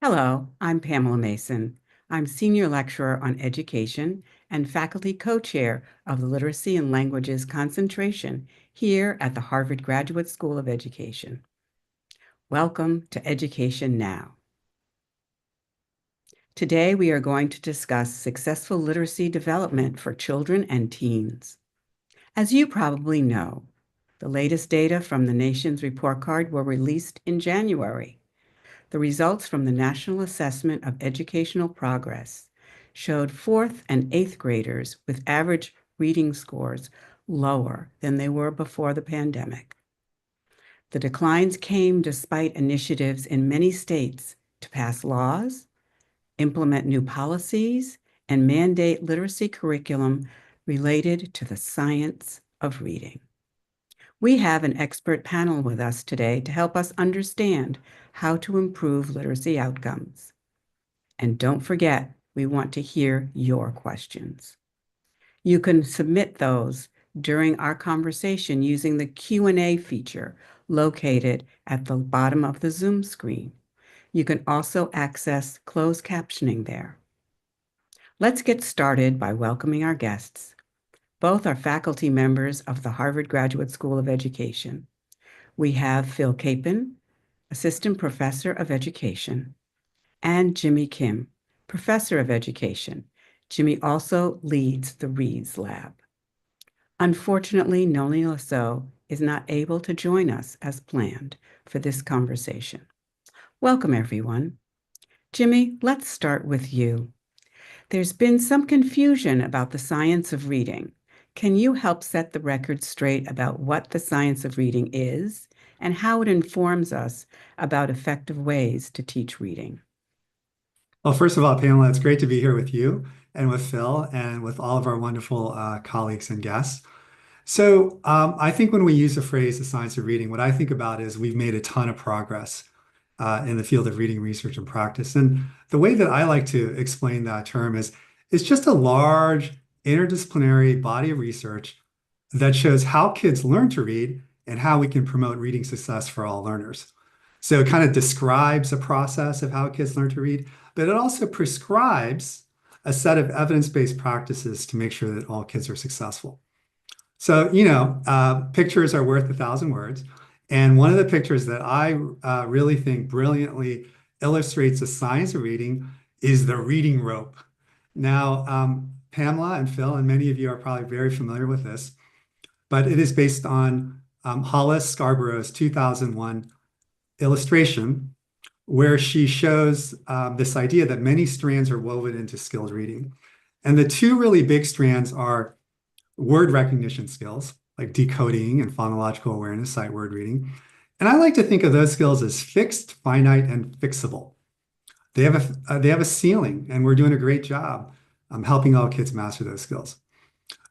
Hello, I'm Pamela Mason. I'm Senior Lecturer on Education and Faculty Co-Chair of the Literacy and Languages Concentration here at the Harvard Graduate School of Education. Welcome to Education Now. Today we are going to discuss successful literacy development for children and teens. As you probably know, the latest data from the nation's report card were released in January. The results from the National Assessment of Educational Progress showed fourth and eighth graders with average reading scores lower than they were before the pandemic. The declines came despite initiatives in many states to pass laws, implement new policies, and mandate literacy curriculum related to the science of reading. We have an expert panel with us today to help us understand how to improve literacy outcomes. And don't forget, we want to hear your questions. You can submit those during our conversation using the Q&A feature located at the bottom of the Zoom screen. You can also access closed captioning there. Let's get started by welcoming our guests. Both are faculty members of the Harvard Graduate School of Education. We have Phil Capin, Assistant Professor of Education, and Jimmy Kim, Professor of Education. Jimmy also leads the Reads Lab. Unfortunately, Noli Lasso is not able to join us as planned for this conversation. Welcome, everyone. Jimmy, let's start with you. There's been some confusion about the science of reading. Can you help set the record straight about what the science of reading is and how it informs us about effective ways to teach reading? Well, first of all, Pamela, it's great to be here with you and with Phil and with all of our wonderful colleagues and guests. I think when we use the phrase the science of reading, what I think about is we've made a ton of progress in the field of reading research and practice. And the way that I like to explain that term is it's just a large interdisciplinary body of research that shows how kids learn to read and how we can promote reading success for all learners. So it kind of describes a process of how kids learn to read, but it also prescribes a set of evidence-based practices to make sure that all kids are successful. Pictures are worth 1,000 words. And one of the pictures that I really think brilliantly illustrates the science of reading is the reading rope. Now, Pamela and Phil, and many of you are probably very familiar with this, but it is based on Hollis Scarborough's 2001 illustration, where she shows this idea that many strands are woven into skilled reading. And the two really big strands are word recognition skills, like decoding and phonological awareness, sight word reading. And I like to think of those skills as fixed, finite, and fixable. They have a ceiling, and we're doing a great job helping all kids master those skills.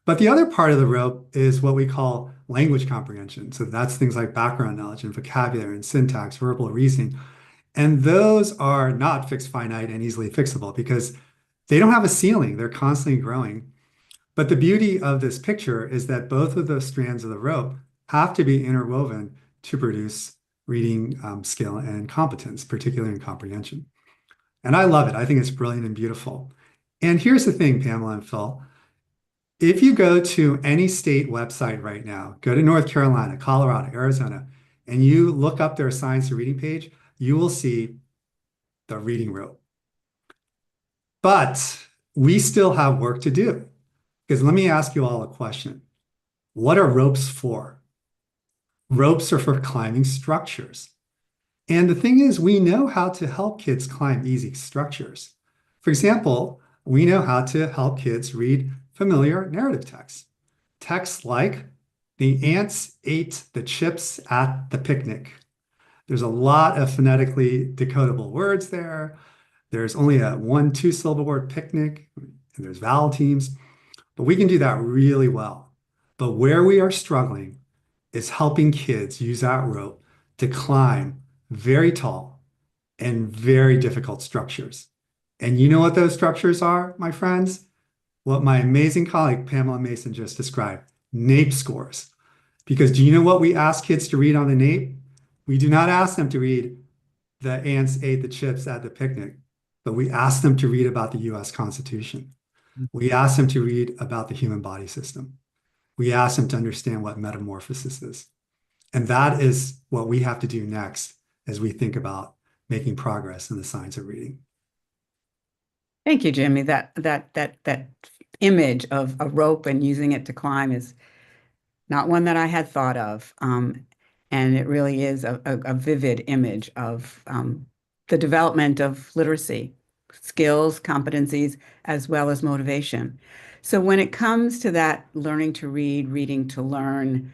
But the other part of the rope is what we call language comprehension. So that's things like background knowledge and vocabulary and syntax, verbal reasoning. And those are not fixed, finite, and easily fixable because they don't have a ceiling. They're constantly growing. But the beauty of this picture is that both of those strands of the rope have to be interwoven to produce reading skill and competence, particularly in comprehension. And I love it. I think it's brilliant and beautiful. And here's the thing, Pamela and Phil. If you go to any state website right now, go to North Carolina, Colorado, Arizona, and you look up their science of reading page, you will see the reading rope. But we still have work to do. Because let me ask you all a question. What are ropes for? Ropes are for climbing structures. And the thing is, we know how to help kids climb easy structures. For example, we know how to help kids read familiar narrative texts. Texts like, "The ants ate the chips at the picnic." There's a lot of phonetically decodable words there. There's only a 1-2 syllable word, picnic, and there's vowel teams. But we can do that really well. But where we are struggling is helping kids use that rope to climb very tall and very difficult structures. And you know what those structures are, my friends? What my amazing colleague Pamela Mason just described, NAEP scores. Because do you know what we ask kids to read on the NAEP? We do not ask them to read the ants ate the chips at the picnic, but we asked them to read about the US Constitution. We asked them to read about the human body system. We asked them to understand what metamorphosis is. And that is what we have to do next as we think about making progress in the science of reading. Thank you, Jimmy. That image of a rope and using it to climb is not one that I had thought of. And it really is a vivid image of the development of literacy, skills, competencies, as well as motivation. So when it comes to that learning to read, reading to learn,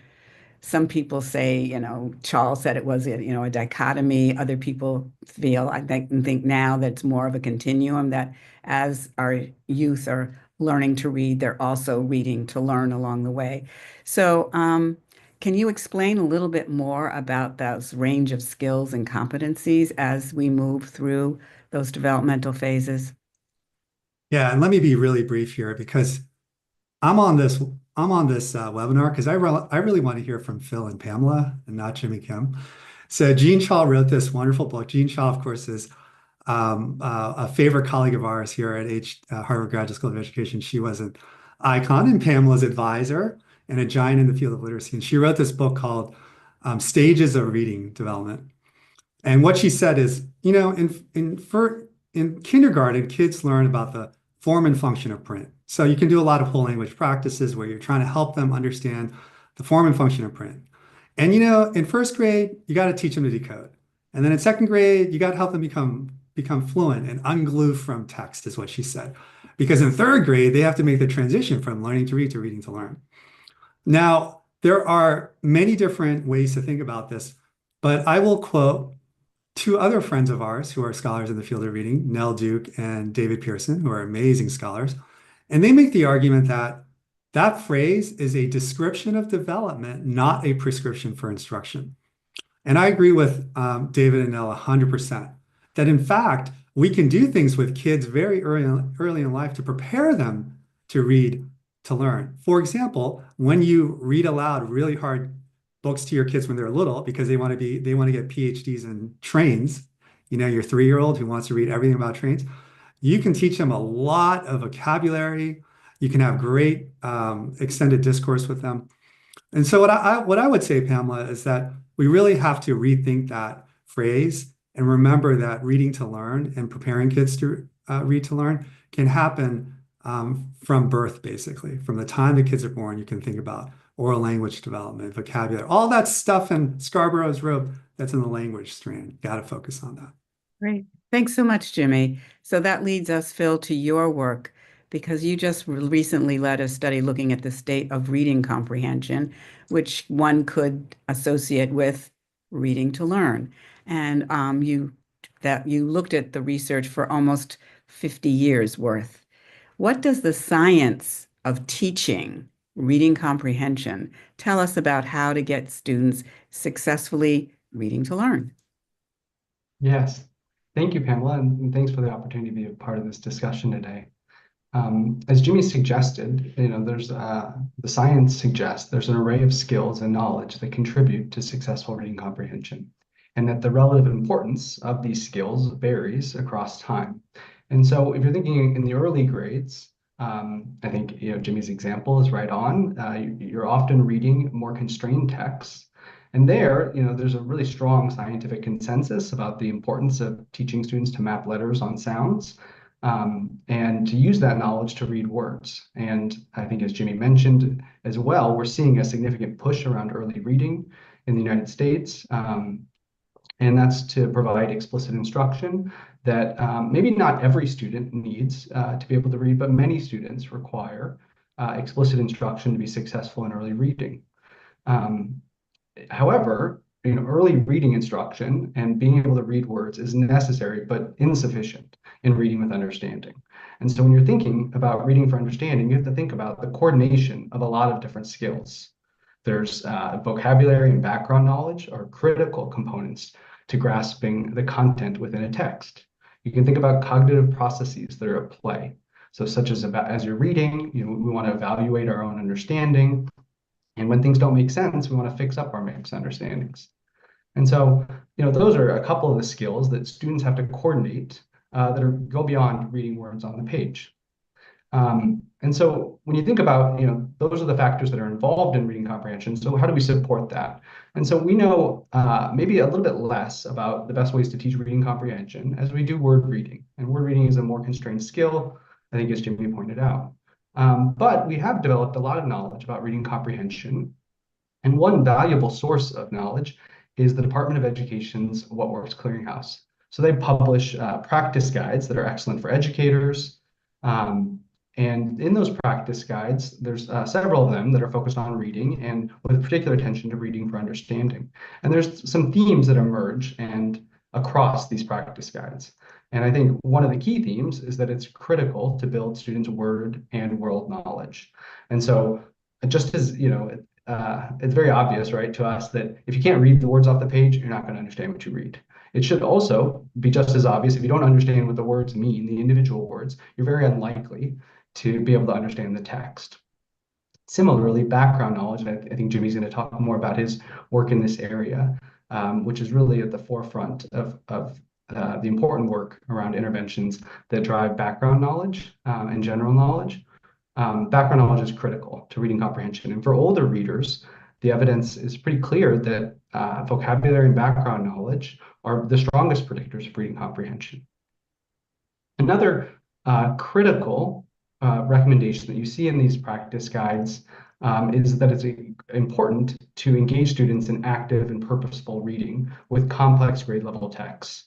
some people say, Charles said it was, a dichotomy. Other people feel, I think now that it's more of a continuum, that as our youth are learning to read, they're also reading to learn along the way. So, can you explain a little bit more about those range of skills and competencies as we move through those developmental phases? Yeah, and let me be really brief here because I'm on this webinar because I really want to hear from Phil and Pamela and not Jimmy Kim. So Jean Shaw wrote this wonderful book. Jean Shaw, of course, is a favorite colleague of ours here at Harvard Graduate School of Education. She was an icon and Pamela's advisor and a giant in the field of literacy. And she wrote this book called Stages of Reading Development. And what she said is, in kindergarten, kids learn about the form and function of print. So you can do a lot of whole language practices where you're trying to help them understand the form and function of print. And in first grade, you got to teach them to decode. And then in second grade, you got to help them become fluent and unglue from text, is what she said. Because in third grade, they have to make the transition from learning to read to reading to learn. Now, there are many different ways to think about this, but I will quote two other friends of ours who are scholars in the field of reading, Nell Duke and David Pearson, who are amazing scholars. And they make the argument that that phrase is a description of development, not a prescription for instruction. And I agree with David and Nell 100% that in fact, we can do things with kids very early in life to prepare them to read, to learn. For example, when you read aloud really hard books to your kids when they're little because they want to get PhDs in trains, your 3-year-old who wants to read everything about trains, you can teach them a lot of vocabulary. You can have great extended discourse with them. And so what I would say, Pamela, is that we really have to rethink that phrase and remember that reading to learn and preparing kids to read to learn can happen from birth, basically. From the time the kids are born, you can think about oral language development, vocabulary, all that stuff in Scarborough's robe that's in the language strand. Got to focus on that. Great. Thanks so much, Jimmy. So that leads us, Phil, to your work, because you just recently led a study looking at the state of reading comprehension, which one could associate with reading to learn. And you looked at the research for almost 50 years worth. What does the science of teaching reading comprehension tell us about how to get students successfully reading to learn? Yes. Thank you, Pamela, and thanks for the opportunity to be a part of this discussion today. As Jimmy suggested, there's the science suggests there's an array of skills and knowledge that contribute to successful reading comprehension, and that the relative importance of these skills varies across time. And so, if you're thinking in the early grades, I think Jimmy's example is right on. You're often reading more constrained texts. And there's a really strong scientific consensus about the importance of teaching students to map letters on sounds and to use that knowledge to read words. And I think, as Jimmy mentioned as well, we're seeing a significant push around early reading in the United States. And that's to provide explicit instruction that maybe not every student needs to be able to read, but many students require explicit instruction to be successful in early reading. However, early reading instruction and being able to read words is necessary but insufficient in reading with understanding. And so when you're thinking about reading for understanding, you have to think about the coordination of a lot of different skills. There's vocabulary and background knowledge are critical components to grasping the content within a text. You can think about cognitive processes that are at play. So such as you're reading, we want to evaluate our own understanding. And when things don't make sense, we want to fix up our misunderstandings. And so, those are a couple of the skills that students have to coordinate go beyond reading words on the page. And so when you think about, those are the factors that are involved in reading comprehension. So how do we support that? And so we know maybe a little bit less about the best ways to teach reading comprehension as we do word reading. And word reading is a more constrained skill, I think, as Jimmy pointed out. But we have developed a lot of knowledge about reading comprehension. And one valuable source of knowledge is the Department of Education's What Works Clearinghouse. So they publish practice guides that are excellent for educators. And in those practice guides, there's several of them that are focused on reading and with particular attention to reading for understanding. And there's some themes that emerge and across these practice guides. And I think one of the key themes is that it's critical to build students' word and world knowledge. And so just as, it's very obvious, right, to us that if you can't read the words off the page, you're not going to understand what you read. It should also be just as obvious if you don't understand what the words mean, the individual words, you're very unlikely to be able to understand the text. Similarly, background knowledge, and I think Jimmy's going to talk more about his work in this area, which is really at the forefront of the important work around interventions that drive background knowledge and general knowledge. Background knowledge is critical to reading comprehension. And for older readers, the evidence is pretty clear that vocabulary and background knowledge are the strongest predictors of reading comprehension. Another critical recommendation that you see in these practice guides is that it's important to engage students in active and purposeful reading with complex grade level texts.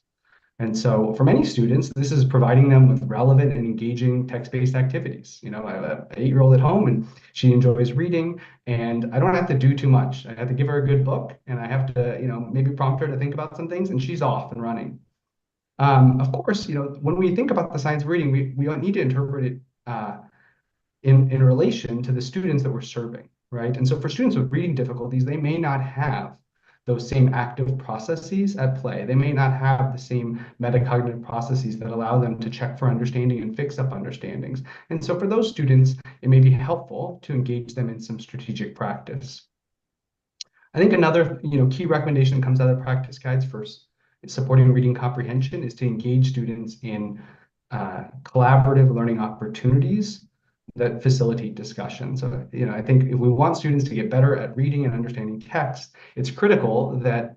And so for many students, this is providing them with relevant and engaging text-based activities. I have an 8-year-old at home and she enjoys reading, and I don't have to do too much. I have to give her a good book and I have to, maybe prompt her to think about some things, and she's off and running. Of course, when we think about the science of reading, we need to interpret it in relation to the students that we're serving, right? And so for students with reading difficulties, they may not have those same active processes at play. They may not have the same metacognitive processes that allow them to check for understanding and fix up understandings. And so for those students, it may be helpful to engage them in some strategic practice. I think another key recommendation that comes out of practice guides for supporting reading comprehension is to engage students in collaborative learning opportunities that facilitate discussion. So, I think if we want students to get better at reading and understanding text, it's critical that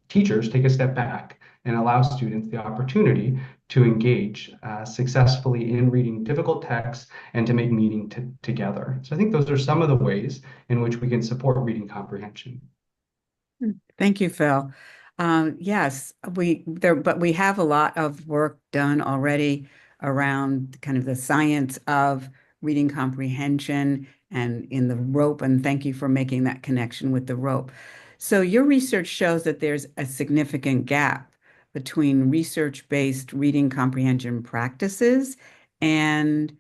teachers take a step back and allow students the opportunity to engage successfully in reading difficult texts and to make meaning together. So I think those are some of the ways in which we can support reading comprehension. Thank you, Phil. Yes, but we have a lot of work done already around kind of the science of reading comprehension and in the rope, and thank you for making that connection with the rope. So your research shows that there's a significant gap between research-based reading comprehension practices and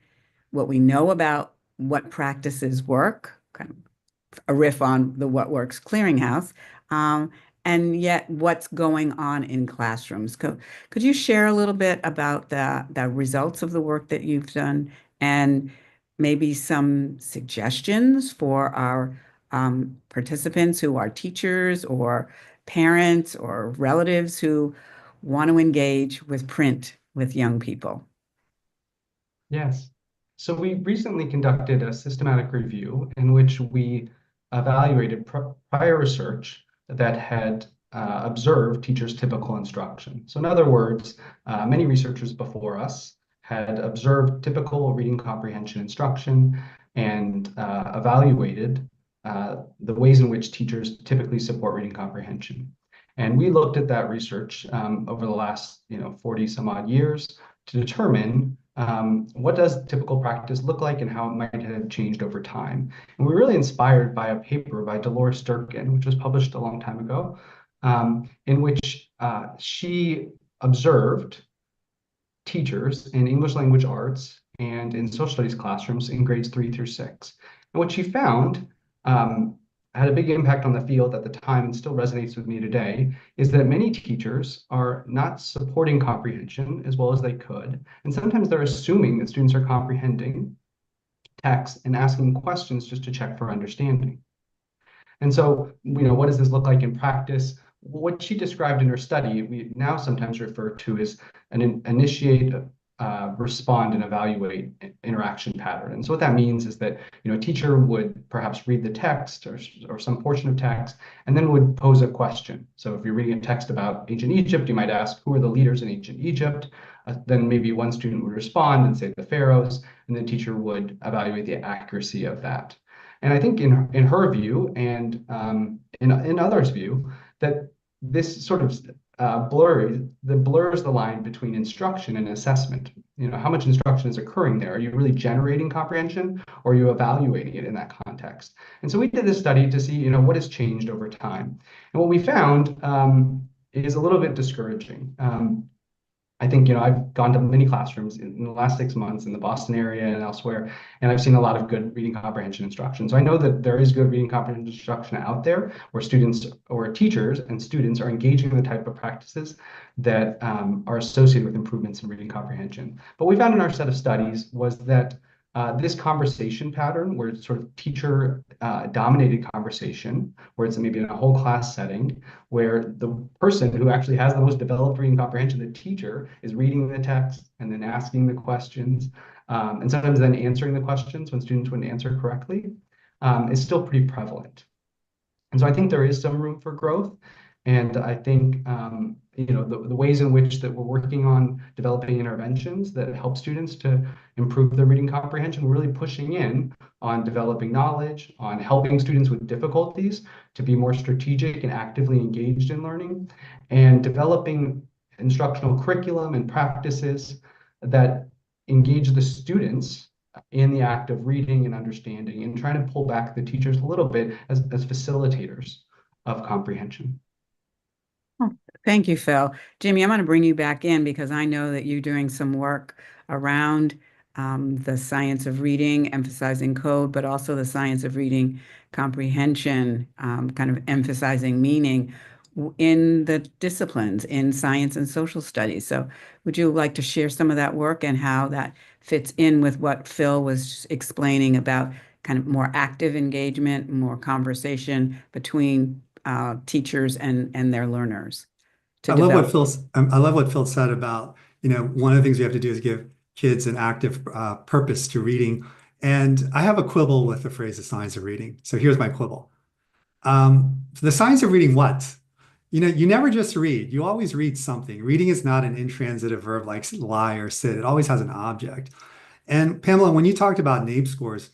what we know about what practices work, kind of a riff on the What Works Clearinghouse, and yet what's going on in classrooms. Could you share a little bit about the results of the work that you've done and maybe some suggestions for our participants who are teachers or parents or relatives who want to engage with print with young people? Yes. So we recently conducted a systematic review in which we evaluated prior research that had observed teachers' typical instruction. So in other words, many researchers before us had observed typical reading comprehension instruction and evaluated the ways in which teachers typically support reading comprehension. And we looked at that research over the last 40 some odd years to determine what does typical practice look like and how it might have changed over time. And we're really inspired by a paper by Dolores Durkin, which was published a long time ago, in which she observed teachers in English language arts and in social studies classrooms in grades 3 through 6. And what she found had a big impact on the field at the time and still resonates with me today, is that many teachers are not supporting comprehension as well as they could. And sometimes they're assuming that students are comprehending text and asking questions just to check for understanding. And so, what does this look like in practice? what she described in her study, we now sometimes refer to as an initiate, respond, and evaluate interaction pattern. And so what that means is that, a teacher would perhaps read the text or some portion of text and then would pose a question. So if you're reading a text about ancient Egypt, you might ask, who are the leaders in ancient Egypt? Then maybe one student would respond and say the pharaohs, and the teacher would evaluate the accuracy of that. And I think in her view and in others' view, that this sort of blurs the line between instruction and assessment. How much instruction is occurring there? Are you really generating comprehension, or are you evaluating it in that context? And so we did this study to see, what has changed over time. And what we found is a little bit discouraging. I think, I've gone to many classrooms in the last 6 months in the Boston area and elsewhere, and I've seen a lot of good reading comprehension instruction. So I know that there is good reading comprehension instruction out there where students or teachers and students are engaging in the type of practices that are associated with improvements in reading comprehension. But what we found in our set of studies was that this conversation pattern, where it's sort of teacher dominated conversation, where it's maybe in a whole class setting, where the person who actually has the most developed reading comprehension, the teacher, is reading the text and then asking the questions, and sometimes then answering the questions when students wouldn't answer correctly, is still pretty prevalent. And so I think there is some room for growth. And I think, the ways in which that we're working on developing interventions that help students to improve their reading comprehension, we're really pushing in on developing knowledge, on helping students with difficulties to be more strategic and actively engaged in learning, and developing instructional curriculum and practices that engage the students in the act of reading and understanding, and trying to pull back the teachers a little bit as facilitators of comprehension. Thank you, Phil. Jimmy, I'm going to bring you back in because I know that you're doing some work around the science of reading, emphasizing code, but also the science of reading comprehension, kind of emphasizing meaning in the disciplines in science and social studies. So would you like to share some of that work and how that fits in with what Phil was explaining about kind of more active engagement, more conversation between teachers and their learners to develop? I love what Phil said about, one of the things we have to do is give kids an active purpose to reading. And I have a quibble with the phrase the science of reading. So here's my quibble. The science of reading what? You never just read. You always read something. Reading is not an intransitive verb like lie or sit. It always has an object. And Pamela, when you talked about NAEP scores,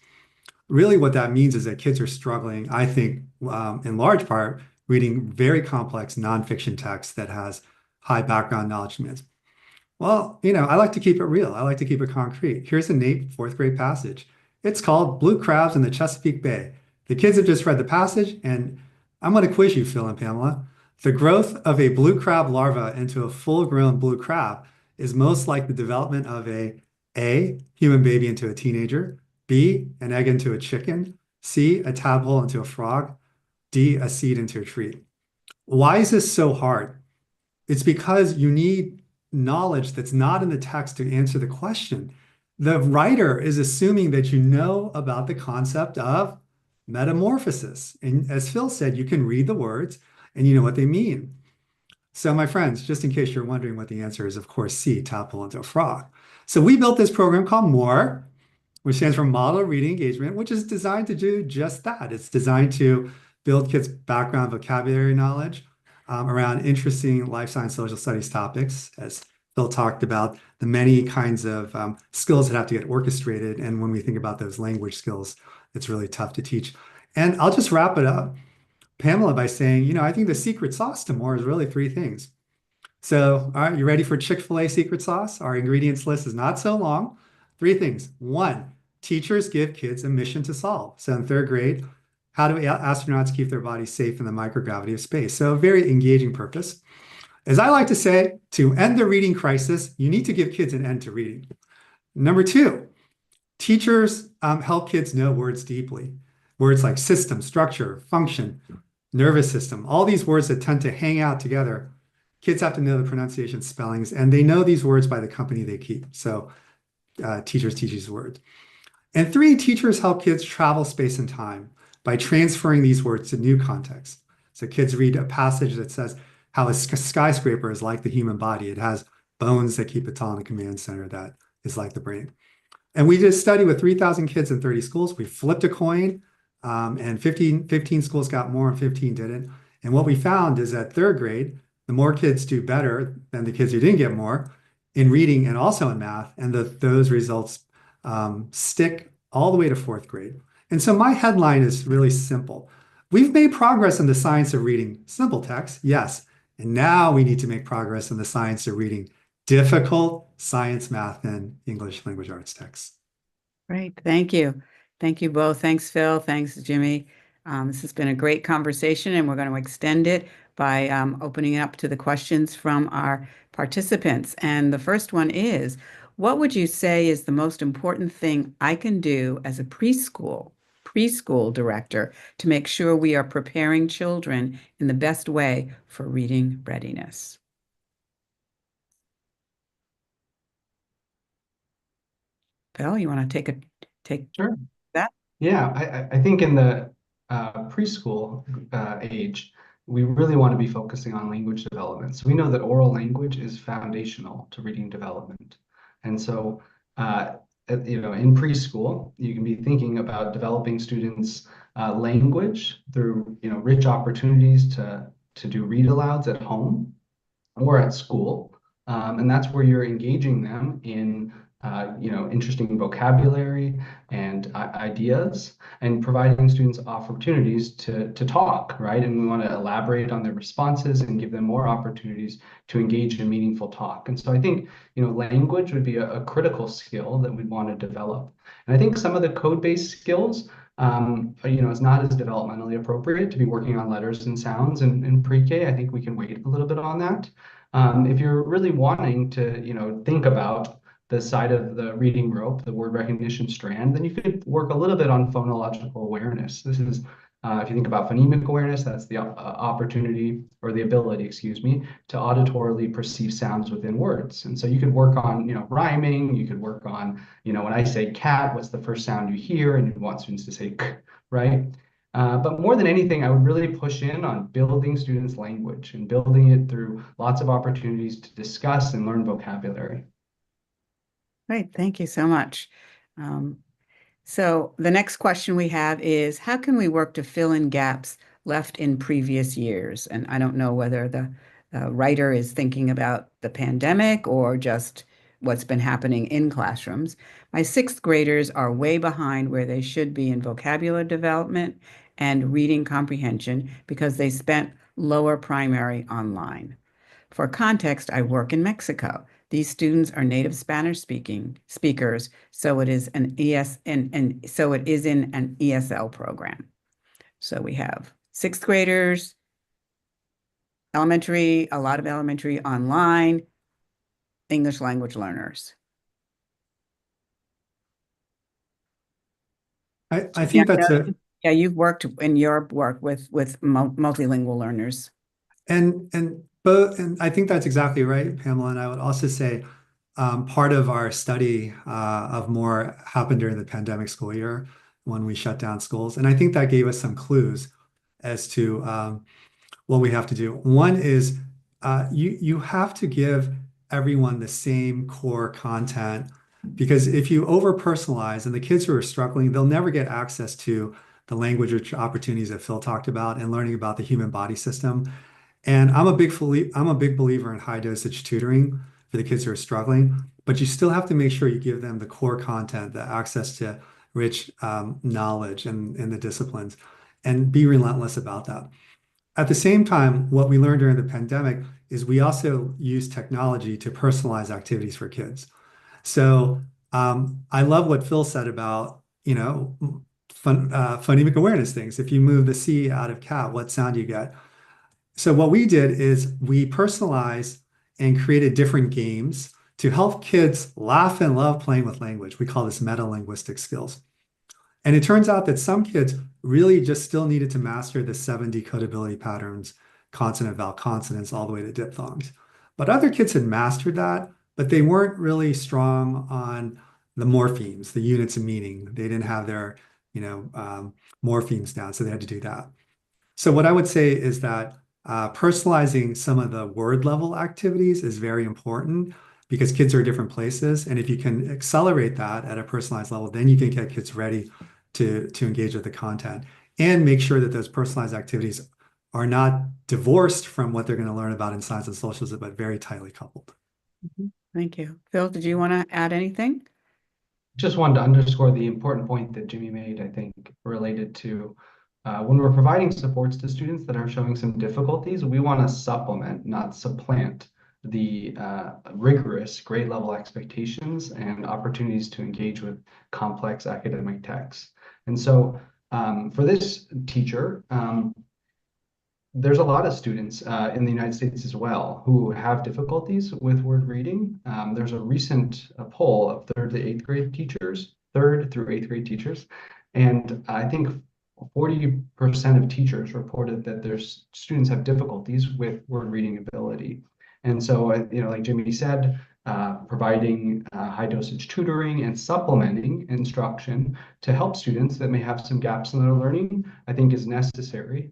really what that means is that kids are struggling, I think, in large part, reading very complex nonfiction text that has high background knowledge demands. Well, I like to keep it real. I like to keep it concrete. Here's a NAEP fourth grade passage. It's called Blue Crabs in the Chesapeake Bay. The kids have just read the passage, and I'm going to quiz you, Phil and Pamela. The growth of a blue crab larva into a full-grown blue crab is most like the development of a human baby into a teenager, B, an egg into a chicken, C, a tadpole into a frog, D, a seed into a tree. Why is this so hard? It's because you need knowledge that's not in the text to answer the question. The writer is assuming that you know about the concept of metamorphosis. And as Phil said, you can read the words and you know what they mean. So my friends, just in case you're wondering what the answer is, of course, C, tadpole into a frog. So we built this program called MORE, which stands for Model Reading Engagement, which is designed to do just that. It's designed to build kids' background vocabulary knowledge around interesting life science, social studies topics, as Phil talked about, the many kinds of skills that have to get orchestrated. And when we think about those language skills, it's really tough to teach. And I'll just wrap it up, Pamela, by saying, I think the secret sauce to MORE is really three things. So, all right, you ready for Chick-fil-A secret sauce? Our ingredients list is not so long. Three things. One, teachers give kids a mission to solve. So in third grade, how do astronauts keep their bodies safe in the microgravity of space? So a very engaging purpose. As I like to say, to end the reading crisis, you need to give kids an end to reading. Number two, teachers help kids know words deeply. Words like system, structure, function, nervous system, all these words that tend to hang out together. Kids have to know the pronunciation, spellings, and they know these words by the company they keep. So teachers teach these words. And three, teachers help kids travel space and time by transferring these words to new contexts. So kids read a passage that says, how a skyscraper is like the human body. It has bones that keep it tall in the command center that is like the brain. And we did a study with 3,000 kids in 30 schools. We flipped a coin, and 15 schools got more and 15 didn't. And what we found is that third grade, the more kids do better than the kids who didn't get more in reading and also in math. And those results stick all the way to fourth grade. And so my headline is really simple. We've made progress in the science of reading simple text, yes. And now we need to make progress in the science of reading difficult science, math, and English language arts texts. Great. Thank you. Thank you both. Thanks, Phil. Thanks, Jimmy. This has been a great conversation, and we're going to extend it by opening it up to the questions from our participants. And the first one is, what would you say is the most important thing I can do as a preschool director to make sure we are preparing children in the best way for reading readiness? Phil, you want to take Sure. that? Yeah, I think in the preschool age, we really want to be focusing on language development. So we know that oral language is foundational to reading development. And so, in preschool, you can be thinking about developing students' language through, rich opportunities to do read alouds at home or at school. And that's where you're engaging them in interesting vocabulary and ideas, and providing students opportunities to talk, right? And we want to elaborate on their responses and give them more opportunities to engage in meaningful talk. And so I think, language would be a critical skill that we'd want to develop. And I think some of the code-based skills, is not as developmentally appropriate to be working on letters and sounds in pre-K. I think we can wait a little bit on that. If you're really wanting to, think about the side of the reading rope, the word recognition strand, then you could work a little bit on phonological awareness. This is, if you think about phonemic awareness, that's the opportunity or the ability, excuse me, to auditorily perceive sounds within words. And so you could work on, rhyming. You could work on, when I say cat, what's the first sound you hear? And you want students to say k, right? But more than anything, I would really push in on building students' language and building it through lots of opportunities to discuss and learn vocabulary. Great, thank you so much. So the next question we have is, how can we work to fill in gaps left in previous years? And I don't know whether the writer is thinking about the pandemic or just what's been happening in classrooms. My sixth graders are way behind where they should be in vocabulary development and reading comprehension because they spent lower primary online. For context, I work in Mexico. These students are native Spanish speakers, so it is an so it is in an ESL program. So we have sixth graders, elementary, a lot of elementary online, English language learners. I think that's yeah, you've worked in your work with multilingual learners. And I think that's exactly right, Pamela. And I would also say part of our study of more happened during the pandemic school year when we shut down schools. And I think that gave us some clues as to what we have to do. One is you have to give everyone the same core content, because if you over personalize, and the kids who are struggling, they'll never get access to the language opportunities that Phil talked about and learning about the human body system. And I'm a big believer in high dosage tutoring for the kids who are struggling, but you still have to make sure you give them the core content, the access to rich knowledge and the disciplines, and be relentless about that. At the same time, what we learned during the pandemic is we also use technology to personalize activities for kids. So I love what Phil said about, phonemic awareness things. If you move the C out of cat, what sound do you get? So what we did is we personalized and created different games to help kids laugh and love playing with language. We call this meta-linguistic skills. And it turns out that some kids really just still needed to master the 7 decodability patterns, consonant, vowel, consonants, all the way to diphthongs. But other kids had mastered that, but they weren't really strong on the morphemes, the units of meaning. They didn't have their, morphemes down, so they had to do that. So what I would say is that Personalizing some of the word level activities is very important because kids are at different places. And if you can accelerate that at a personalized level, then you can get kids ready to engage with the content and make sure that those personalized activities are not divorced from what they're going to learn about in science and socials, but very tightly coupled. Thank you. Phil, did you want to add anything? Just wanted to underscore the important point that Jimmy made, I think, related to when we're providing supports to students that are showing some difficulties, we want to supplement, not supplant, the rigorous grade level expectations and opportunities to engage with complex academic texts. And so for this teacher, there's a lot of students in the United States as well who have difficulties with word reading. There's a recent poll of third through eighth grade teachers, and I think 40% of teachers reported that their students have difficulties with word reading ability. And so, like Jimmy said, providing high dosage tutoring and supplementing instruction to help students that may have some gaps in their learning, I think is necessary.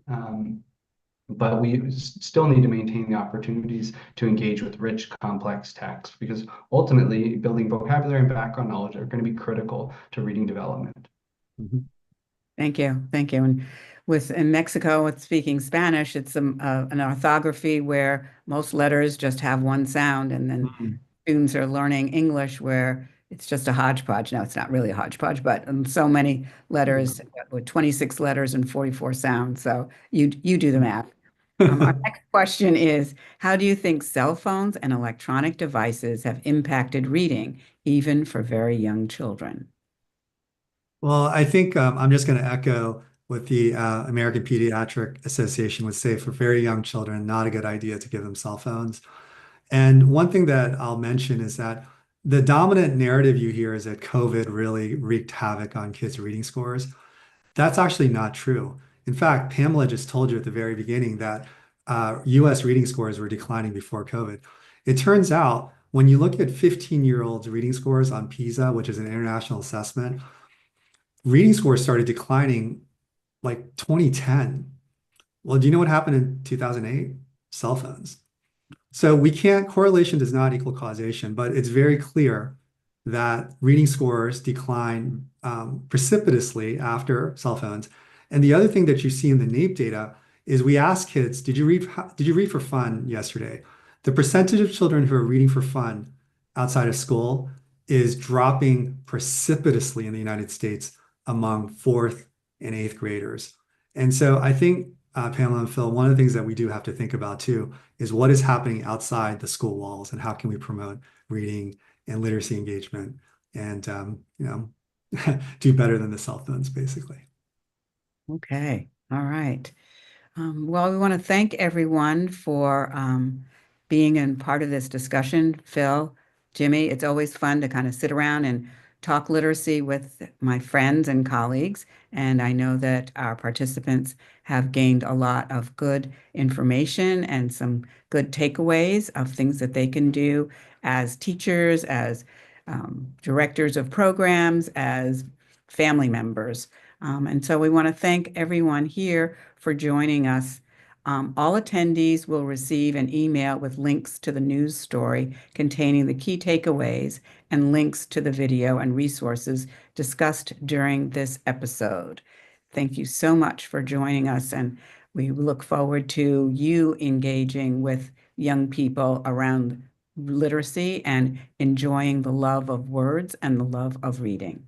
But we still need to maintain the opportunities to engage with rich, complex text because ultimately building vocabulary and background knowledge are going to be critical to reading development. Thank you. Thank you. And in Mexico, with speaking Spanish, it's an orthography where most letters just have one sound, and then students are learning English where it's just a hodgepodge. Now, it's not really a hodgepodge, but so many letters with 26 letters and 44 sounds. So you do the math. Our next question is, how do you think cell phones and electronic devices have impacted reading, even for very young children? Well, I think I'm just going to echo what the American Pediatric Association would say for very young children, not a good idea to give them cell phones. And one thing that I'll mention is that the dominant narrative you hear is that COVID really wreaked havoc on kids' reading scores. That's actually not true. In fact, Pamela just told you at the very beginning that US reading scores were declining before COVID. It turns out when you look at 15-year-olds reading scores on PISA, which is an international assessment, reading scores started declining like 2010. Well, do you know what happened in 2008? Cell phones. So correlation does not equal causation, but it's very clear that reading scores decline precipitously after cell phones. And the other thing that you see in the NAEP data is we ask kids, did you read for fun yesterday? The percentage of children who are reading for fun outside of school is dropping precipitously in the United States among fourth and eighth graders. And so I think, Pamela and Phil, one of the things that we do have to think about too is what is happening outside the school walls and how can we promote reading and literacy engagement and do better than the cell phones, basically. Okay. All right. Well, we want to thank everyone for being in part of this discussion. Phil, Jimmy, it's always fun to kind of sit around and talk literacy with my friends and colleagues. And I know that our participants have gained a lot of good information and some good takeaways of things that they can do as teachers, as directors of programs, as family members. And so we want to thank everyone here for joining us. All attendees will receive an email with links to the news story containing the key takeaways and links to the video and resources discussed during this episode. Thank you so much for joining us, and we look forward to you engaging with young people around literacy and enjoying the love of words and the love of reading.